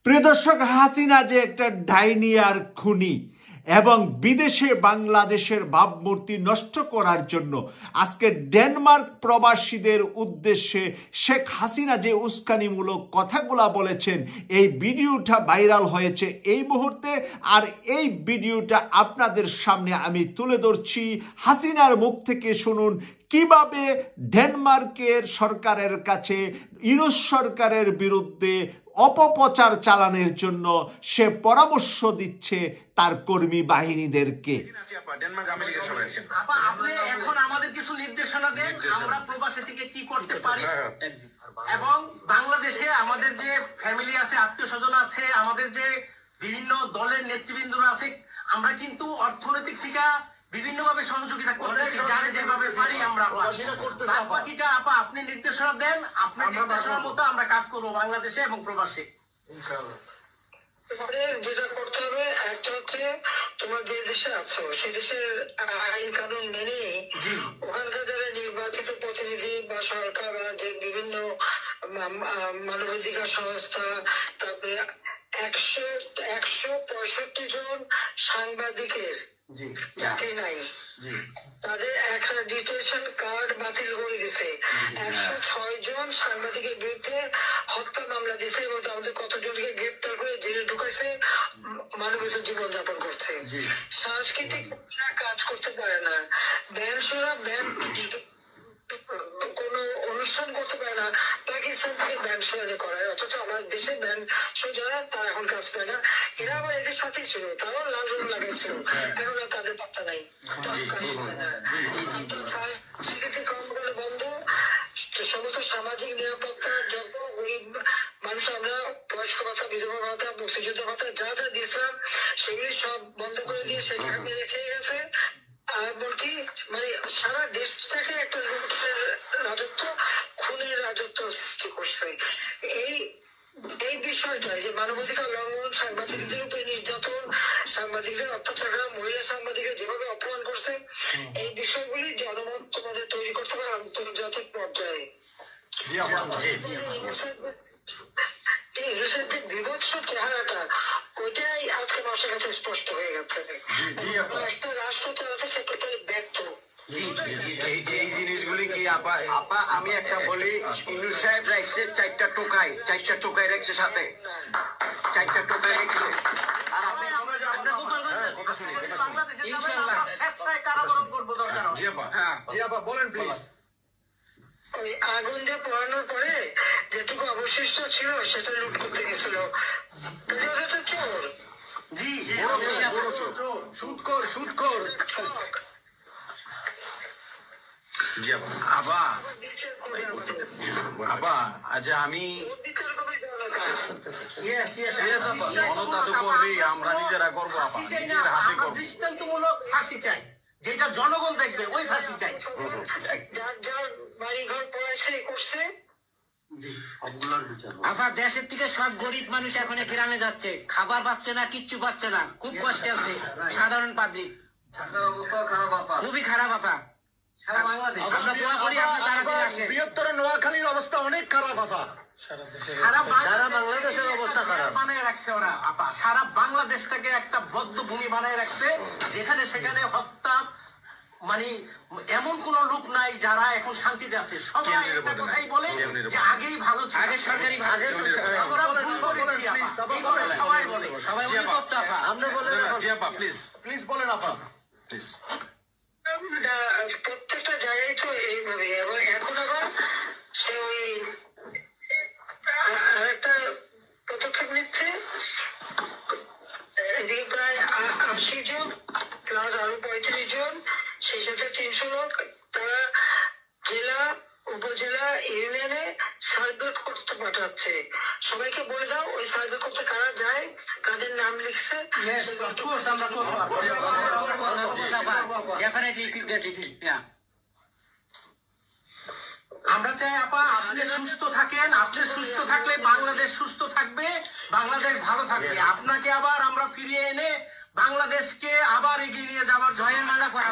প্রিয় দর্শক, হাসিনা যে একটা ডাইনি আর খুনি এবং বিদেশে বাংলাদেশের ভাবমূর্তি নষ্ট করার জন্য আজকে ডেনমার্ক প্রবাসীদের উদ্দেশ্যে শেখ হাসিনা যে উস্কানিমূলক কথাগুলা বলেছেন, এই ভিডিওটা ভাইরাল হয়েছে এই মুহূর্তে। আর এই ভিডিওটা আপনাদের সামনে আমি তুলে ধরছি। হাসিনার মুখ থেকে শুনুন কিভাবে ডেনমার্কের সরকারের কাছে ইউরোপ সরকারের বিরুদ্ধে অপপ্রচার চালানোর জন্য সে পরামর্শ দিচ্ছে তার কর্মী বাহিনীদেরকে। এখন আমাদের কিছু নির্দেশনা দেন, আমরা প্রবাসী থেকে কি করতে পারি এবং বাংলাদেশে আমাদের যে ফ্যামিলি আছে, আত্মীয় স্বজন আছে, আমাদের যে বিভিন্ন দলের নেতৃবৃন্দরা আছে, আমরা কিন্তু অর্থনৈতিক থেকে বিভিন্ন ভাবে সহযোগিতা করতেছি, যারা যেভাবে পারি আমরা বাকিটা আপা আপনি নির্দেশনা দেন, আপনার নির্দেশনার মতো আমরা কাজ করবো বাংলাদেশে এবং প্রবাসে। যেটা করতে হবে একটা হচ্ছে তোমরা যে দেশে আছো সেই দেশের আইন কানুন মেনে ওখানকার যারা নির্বাচিত প্রতিনিধি বা সরকার বা যে বিভিন্ন মানবাধিকার সংস্থা, তারপরে 165 জন সাংবাদিকের চাকরি নাই, তাদের একটা ডিটেনশন কার্ড বাতিল করে দিছে। 106 জন সাংবাদিকের বিরুদ্ধে হত্যা মামলা দিছে এবং আমাদের কতজনকে গ্রেপ্তার করে জেলে ঢুকাইছে, মানবিক জীবন যাপন করছে। সাংস্কৃতিক কাজ করতে পারে না, ব্যান্ড কোনো অনুষ্ঠান করতে পারে না, পাকিস্তান থেকে ব্যান্ড শো করায়, অথচ আমাদের দেশে ব্যান্ড শো যারা তারা এখন কাজ পায় না। এরা আবার এদের সাথেই ছিল, তারাও লাল রং লাগাইছিল, এখন আর তাদের পাত্তা নাই, কাজ পায় না। সেক্ষেত্রে কর্মগুলো বন্ধ, সমস্ত সামাজিক নিরাপত্তা যত গরিব মানুষ আমরা বয়স্ক ভাতা, বিধবা ভাতা, মুক্তিযোদ্ধা ভাতা যা যা দিয়েছিলাম সেগুলি সব বন্ধ করে দিয়ে সেটা রেখে গেছে। এমনকি মানে সারা দেশটাকে একটা রাজত্ব, খুনের রাজত্ব সৃষ্টি করছে। এই বিষয়টা যে মানবাধিকার লঙ্ঘন, সাংবাদিকদের উপরে নির্যাতন, সাংবাদিকদের অত্যাচার, মহিলা সাংবাদিকদের যেভাবে অপমান করছে, এই বিষয়গুলি জনমত তোমাদের তৈরি করতে হবে আন্তর্জাতিক পর্যায়ে। বিভৎস চেহারাটা ওইটাই আজকে মানুষের কাছে স্পষ্ট হয়ে গেছে। একটা রাষ্ট্র চালাতে সে টোটালি ব্যর্থ। এই জিনিসগুলি কি আপা আমি একটা বলি, ইন্দুর সাহেব রাখছে 4টা টোকাই রাখছে, সাথে 4টা টোকাই রাখছে। আর বলেন প্লিজ। ওই আগুন দিয়ে পড়ানোর পরে যেটুকু অবশিষ্ট ছিল সেটা লুট করতে গেছিল, চোর। জি, সুদখোর। আচ্ছা আমি আমরা নিজেরা করবো, দৃষ্টান্তমূলক ফাঁসি চাই, যেটা জনগণ দেখবে ওই ফাঁসি চাই। যার যার বাড়ি ঘর পড়াইছে করছে। আবার দেশের থেকে সব গরিব মানুষ এখন গ্রামে যাচ্ছে, খাবার পাচ্ছে না, কিচ্ছু পাচ্ছে না, খুব কষ্টে আছে সাধারণ পাবলিক, খুবই খারাপ। আপা বৃহত্তর নোয়াখালীর অবস্থা অনেক খারাপ। আপা সারা বাংলাদেশের অবস্থা খারাপ বানায় রাখছে ওরা। আপা সারা বাংলাদেশটাকে একটা বদ্ধ ভূমি বানায় রাখছে, যেখানে সেখানে হত্যা, মানে এমন কোন লোক নাই যারা এখন শান্তিতে আছে। সবাই একটা কথাই বলে যে আগেই ভালো ছিল, আগে সরকারি সবাই বলে, আমরা বলে প্লিজ বলেন আপা প্লিজ। প্রত্যেকটা জায়গায় তো এইভাবে, এবং এখন আবার সে ওই আরেকটা পদক্ষেপ নিচ্ছে, এদিকে প্রায় 80 জন প্লাস আরো 35 জন, সেই সাথে 300 লোক, তারা জেলা, উপজেলা, ইউনিয়নে সার্ভে করতে পাঠাচ্ছে। সবাইকে বলে দাও ওই সার্ভে করতে কারা যায়, কাদের নাম লিখছে। আমরা চাই আপা আপনি সুস্থ থাকেন, আপনি সুস্থ থাকলে বাংলাদেশ সুস্থ থাকবে, বাংলাদেশ ভালো থাকবে। আপনাকে আবার আমরা ফিরিয়ে এনে বাংলাদেশকে আবার এগিয়ে নিয়ে যাওয়ার জয়ের মালা করা।